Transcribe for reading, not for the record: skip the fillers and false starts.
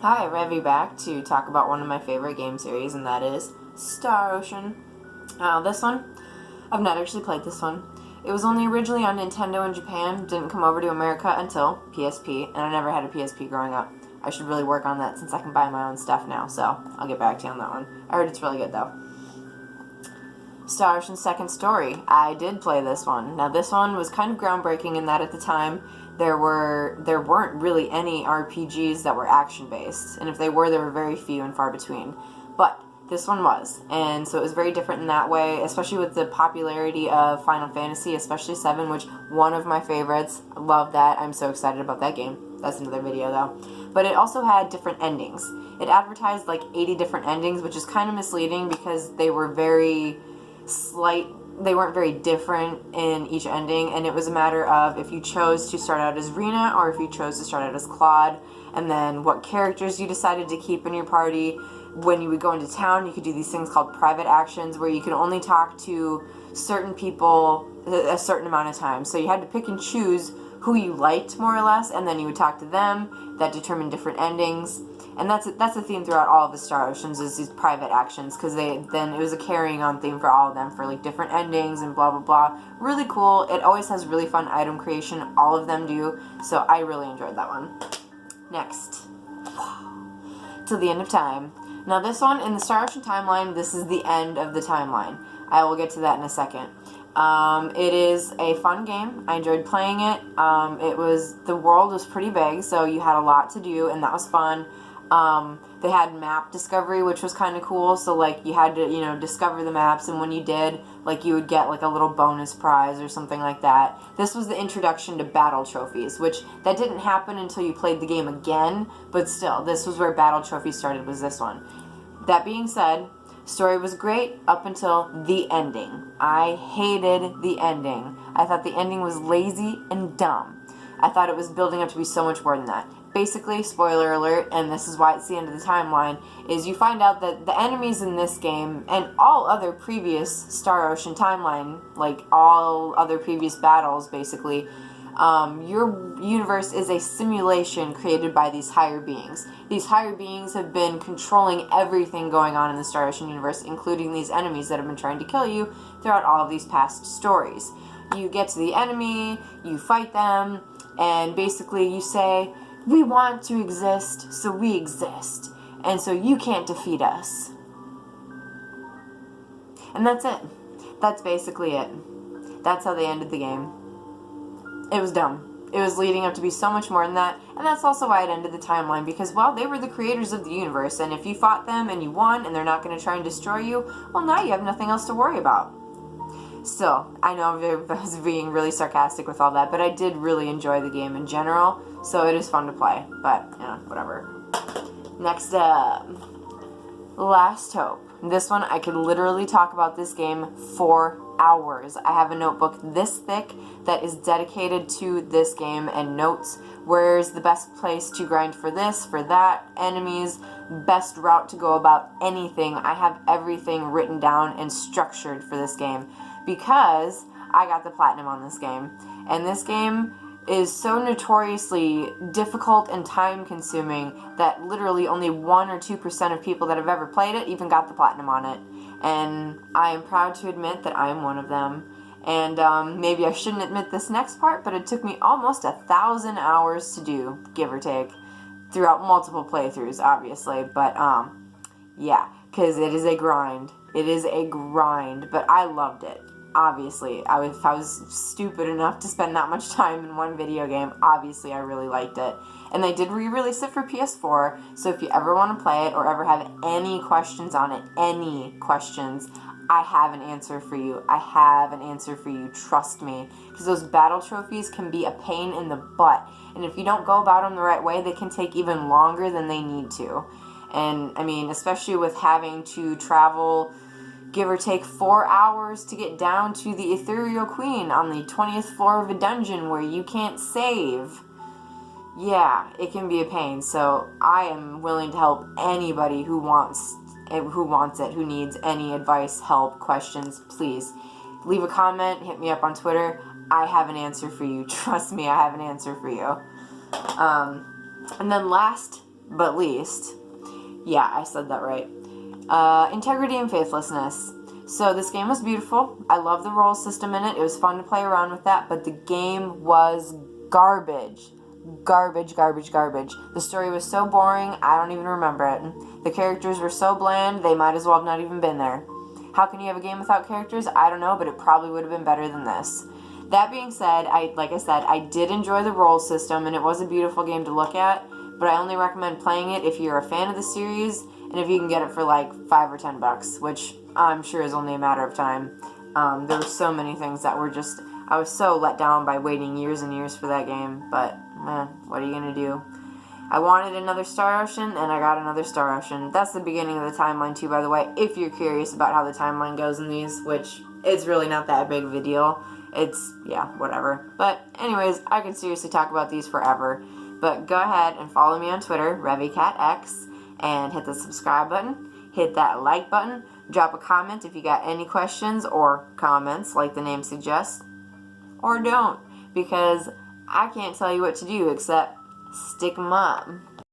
Hi, Revy back to talk about one of my favorite game series, and that is Star Ocean. This one, I've not actually played this one. It was only originally on Nintendo in Japan, didn't come over to America until PSP, and I never had a PSP growing up. I should really work on that since I can buy my own stuff now, so I'll get back to you on that one. I heard it's really good though. Star Ocean's Second Story. I did play this one. Now this one was kind of groundbreaking in that at the time there weren't really any RPGs that were action based, and if they were very few and far between. But this one was, and so it was very different in that way, especially with the popularity of Final Fantasy, especially 7, which one of my favorites. Love that. I'm so excited about that game. That's another video though. But it also had different endings. It advertised like 80 different endings, which is kind of misleading because they were very slight. They weren't very different in each ending, and it was a matter of if you chose to start out as Rena or if you chose to start out as Claude, and then what characters you decided to keep in your party. When you would go into town, you could do these things called private actions where you could only talk to certain people a certain amount of time. So you had to pick and choose who you liked, more or less, and then you would talk to them. That determined different endings. And that's the theme throughout all of the Star Oceans, is these private actions, because it was a carrying on theme for all of them, for like different endings and blah blah blah. Really cool. It always has really fun item creation. All of them do. So I really enjoyed that one. Next, Till the End of Time. Now this one, in the Star Ocean timeline, this is the end of the timeline. I will get to that in a second. It is a fun game. I enjoyed playing it. The world was pretty big, so you had a lot to do, and that was fun. They had map discovery, which was kind of cool, so like you had to, discover the maps, and when you did, like you would get like a little bonus prize or something like that. This was the introduction to battle trophies, which that didn't happen until you played the game again, but still, this was where battle trophies started, was this one. That being said, story was great up until the ending. I hated the ending. I thought the ending was lazy and dumb. I thought it was building up to be so much more than that. Basically, spoiler alert, and this is why it's the end of the timeline, is you find out that the enemies in this game, and all other previous Star Ocean timeline, like all other previous battles, basically, your universe is a simulation created by these higher beings. These higher beings have been controlling everything going on in the Star Ocean universe, including these enemies that have been trying to kill you throughout all of these past stories. You get to the enemy, you fight them, and basically you say, we want to exist, so we exist. And so you can't defeat us. And that's it. That's basically it. That's how they ended the game. It was dumb. It was leading up to be so much more than that, and that's also why it ended the timeline, because, well, they were the creators of the universe, and if you fought them and you won, and they're not going to try and destroy you, well, now you have nothing else to worry about. Still, I know I was being really sarcastic with all that, but I did really enjoy the game in general, so it is fun to play, but, whatever. Next up, Last Hope. This one, I could literally talk about this game for hours. I have a notebook this thick that is dedicated to this game and notes. Where's the best place to grind for this, for that, enemies, best route to go about anything. I have everything written down and structured for this game because I got the platinum on this game. And this game is so notoriously difficult and time consuming that literally only 1 or 2% of people that have ever played it even got the platinum on it. And I am proud to admit that I am one of them. And maybe I shouldn't admit this next part, but it took me almost 1,000 hours to do, give or take, throughout multiple playthroughs, obviously. But yeah, because it is a grind. It is a grind, but I loved it. Obviously, if I was stupid enough to spend that much time in one video game, obviously I really liked it. And they did re-release it for PS4, so if you ever want to play it or ever have any questions on it, any questions, I have an answer for you. I have an answer for you, trust me. Because those battle trophies can be a pain in the butt. And if you don't go about them the right way, they can take even longer than they need to. And, I mean, especially with having to travel, give or take 4 hours to get down to the Ethereal Queen on the 20th floor of a dungeon where you can't save. Yeah, it can be a pain. So I am willing to help anybody who wants it, who needs any advice, help, questions. Please leave a comment, hit me up on Twitter. I have an answer for you. Trust me, I have an answer for you. And then last but least. Yeah, I said that right. Integrity and faithlessness. So this game was beautiful. I love the roll system in it. It was fun to play around with that, but the game was garbage. Garbage, garbage, garbage. The story was so boring, I don't even remember it. The characters were so bland, they might as well have not even been there. How can you have a game without characters? I don't know, but it probably would have been better than this. That being said, like I said, I did enjoy the roll system, and it was a beautiful game to look at, but I only recommend playing it if you're a fan of the series, and if you can get it for like $5 or $10, which I'm sure is only a matter of time. There were so many things that were just, I was so let down by waiting years and years for that game, but what are you going to do? I wanted another Star Ocean, and I got another Star Ocean. That's the beginning of the timeline too, by the way, if you're curious about how the timeline goes in these, which it's really not that big of a deal. It's, yeah, whatever. But anyways, I could seriously talk about these forever. But go ahead and follow me on Twitter, RevyKatx, and hit the subscribe button, hit that like button, drop a comment if you got any questions or comments like the name suggests, or don't, because I can't tell you what to do except stick 'em up.